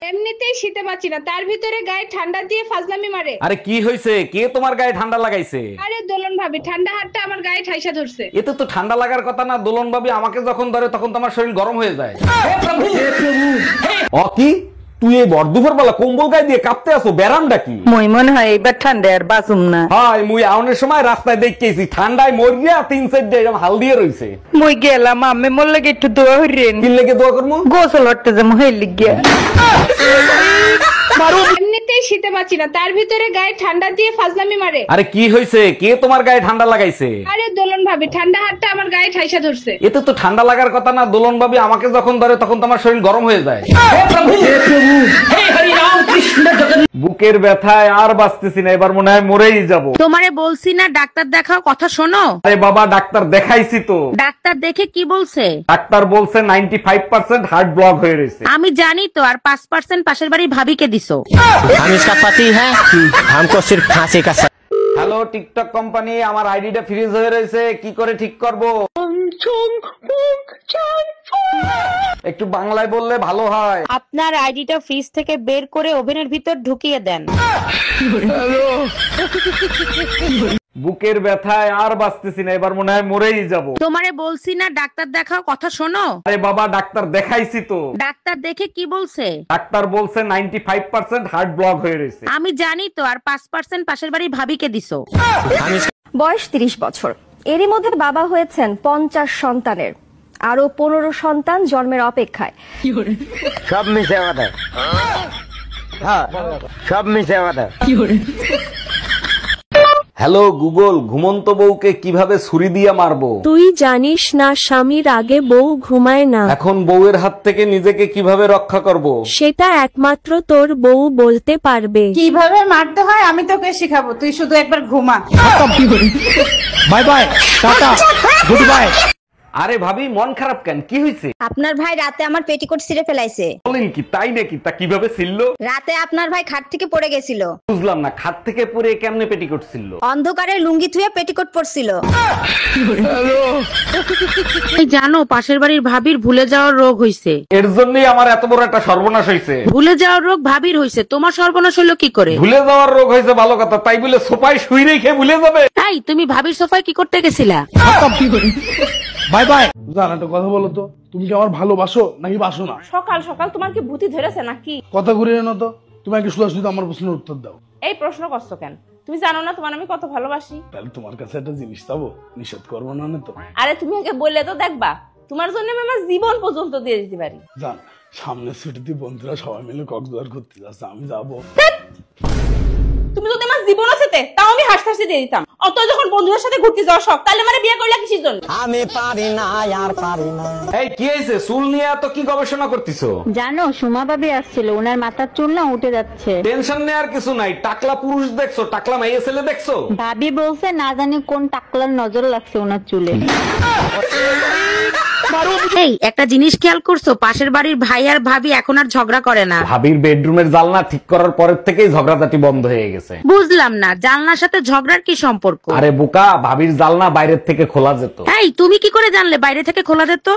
এমনিতেই শীতে পাচ্ছি না, তার ভিতরে গায়ে ঠান্ডা দিয়ে ফাজলামি মারে। আরে কি হয়েছে? কে তোমার গায়ে ঠান্ডা লাগাইছে? আরে দোলন ভাবি, ঠান্ডা হাতটা আমার গায়ে ঠাইসা ধরছে। এতে তো ঠান্ডা লাগার কথা না। দোলন ভাবি আমাকে যখন ধরে তখন তোমার শরীর গরম হয়ে যায়। ও কি, তুই এই ভর দুপুর বেলা কম্বল গায়ে দিয়ে কাঁপতে আসো? ব্যারামটা কি? মই মনে হয় এবার ঠান্ডা আর বাঁচুম না। হাই, মুই আউনের সময় রাস্তায় দেখতেছি ঠান্ডায় মরিয়া তিন সাইড দিয়ে এরকম হাল দিয়ে রইছে। মই গেলাম আমি মোর লাগে একটু দোয়া হইরেন। কি লেগে দোয়া করবো? গোসল হতে যে মহে লিগিয়া। এমনিতেই শীতে পাচ্ছি না, তার ভিতরে গায়ে ঠান্ডা দিয়ে ফাজলামি মারে। আরে কি হয়েছে? কে তোমার গায়ে ঠান্ডা লাগাইছে? আরে দোলন ভাবি, ঠান্ডা হাতটা আমার গায়ে ঠাইসা ধরছে। এতে তো ঠান্ডা লাগার কথা না। দোলন ভাবি আমাকে যখন ধরে তখন তোমার শরীর গরম হয়ে যায়। বুকের ব্যথায় আর বাঁচতেছি না, এবার মনে হয় মরেই যাব। তোমারে বলছি না ডাক্তার দেখাও, কথা শোনো। আরে বাবা, ডাক্তার দেখাইছি তো। ডাক্তার দেখে কি বলছে? ডাক্তার বলছে 95% হার্ট ব্লক হয়ে রয়েছে। আমি জানি তো, আর 5% পাশের বাড়ির ভাবিকে দিছো। हम इसका पति है, हमको सिर्फ फांसी का হ্যালো টিকটক কোম্পানি, আমার আইডিটা ফ্রিজ হয়ে রয়েছে, কি করে ঠিক করব? একটু বাংলায় বললে ভালো হয়। আপনার আইডিটা ফ্রিজ থেকে বের করে ওভেনের ভিতর ঢুকিয়ে দেন। বুকের ব্যথায় আর বাঁচতেছি না, এবার মনে হয় মরেই যাব। তোমারে বলছি না ডাক্তার দেখাও, কথা শোনো। আরে বাবা, ডাক্তার দেখাইছি তো। ডাক্তার দেখে কি বলছে? ডাক্তার বলছে 95% হার্ট ব্লক হয়ে রয়েছে। আমি জানি তো, আর 5% পাশের বাড়ির ভাবিকে দিছো। বয়স 30 বছর, এরই মধ্যে বাবা হয়েছেন 50 সন্তানের, আরো 15 সন্তান জন্মের অপেক্ষায়। सब मिसे वादा, हाँ सब मिसे वादा। হ্যালো গুগল, ঘুমন্ত বউকে কিভাবে ছুরি দিয়ে মারবো? তুই জানিস না স্বামীর আগে বউ ঘুমায় না? এখন বউয়ের হাত থেকে নিজেকে কিভাবে রক্ষা করব? সেটা একমাত্র তোর বউ বলতে পারবে। কিভাবে মারতে হয় আমি তোকে শিখাবো, তুই শুধু একবার ঘুমা। Bye bye, tata, good bye. আরে ভাবি, মন খারাপ কেন? কি হয়েছে? আপনার ভাই রাতে আমার পেটিকোট ছিঁড়ে ফেলাইছে। বলেন কি, তাই নাকি? তা কিভাবে ছিল? রাতে আপনার ভাই খাট থেকে পড়ে গেছিল। বুঝলাম না, খাট থেকে পরে কেমনে পেটিকোট ছিল? অন্ধকারে লুঙ্গি থুয়ে পেটিকোট পরছিল। জানো পাশের বাড়ির ভাবির ভুলে যাওয়ার রোগ হইছে। এর জন্যই আমার এত বড় একটা সর্বনাশ হয়েছে। ভুলে যাওয়ার রোগ ভাবির হইছে, তোমার সর্বনাশ হলো কি করে? ভুলে যাওয়ার রোগ হয়েছে ভালো কথা, তাই বলে সোফায় শুই রেখে ভুলে যাবে? তাই তুমি ভাবির সোফায় কি করতে গেছিলা? Bye bye. জান, একটা কথা বলো তো, তুমি কি আমার ভালোবাসো নাকি বাসো না? সকাল সকাল তোমার কি ভূতি ধরেছে নাকি? কথা ঘুরিয়ে না তো, তুমি আগে শুধু আমার প্রশ্নের উত্তর দাও। এই প্রশ্ন করছো কেন? তুমি জানো না তোমার আমি কত ভালোবাসি? তাহলে তোমার কাছে একটা জিনিস চাবো, নিষেধ করবো না তো? আরে তুমি আগে বললে তো দেখবা, তোমার জন্য আমি আমার জীবন পর্যন্ত দিয়ে দিতে পারি। জান, সামনের ছুটিতে বন্ধুরা সবাই মিলে কক্সবাজার ঘুরতে যাচ্ছে, আমি যাবো। তুমি যদি আমার জীবন আছে তাও আমি হাসতে হাসতে দিয়ে দিতাম। অত যখন বন্ধুদের সাথে ঘুরতে যাওয়া শখ, তাহলে মানে বিয়ে করলে কিসের জন্য? আমি পারি না আর পারি না। এই কি হয়েছে? চুল নিয়ে এত কি গবেষণা করতেছো? জানো সুমা ভাবি আসছিল, ওনার মাথার চুল না উঠে যাচ্ছে। টেনশন নেওয়ার কিছু নাই। টাকলা পুরুষ দেখছো? টাকলা মেয়ে ছেলে দেখছো? ভাবি বলছে না জানি কোন টাকলার নজর লাগছে ওনার চুলে। এই একটা জিনিস খেয়াল করছো, পাশের বাড়ির ভাই আর ভাবি এখন আর ঝগড়া করে না। ভাবির বেডরুমের জানলা ঠিক করার পরের থেকেই ঝগড়াঝাটি বন্ধ হয়ে গেছে। বুঝলাম না, জানলার সাথে ঝগড়ার কি সম্পর্ক? আরে বোকা, ভাবির জানলা বাইরের থেকে খোলা যেত। এই তুমি কি করে জানলে বাইরে থেকে খোলা যেত?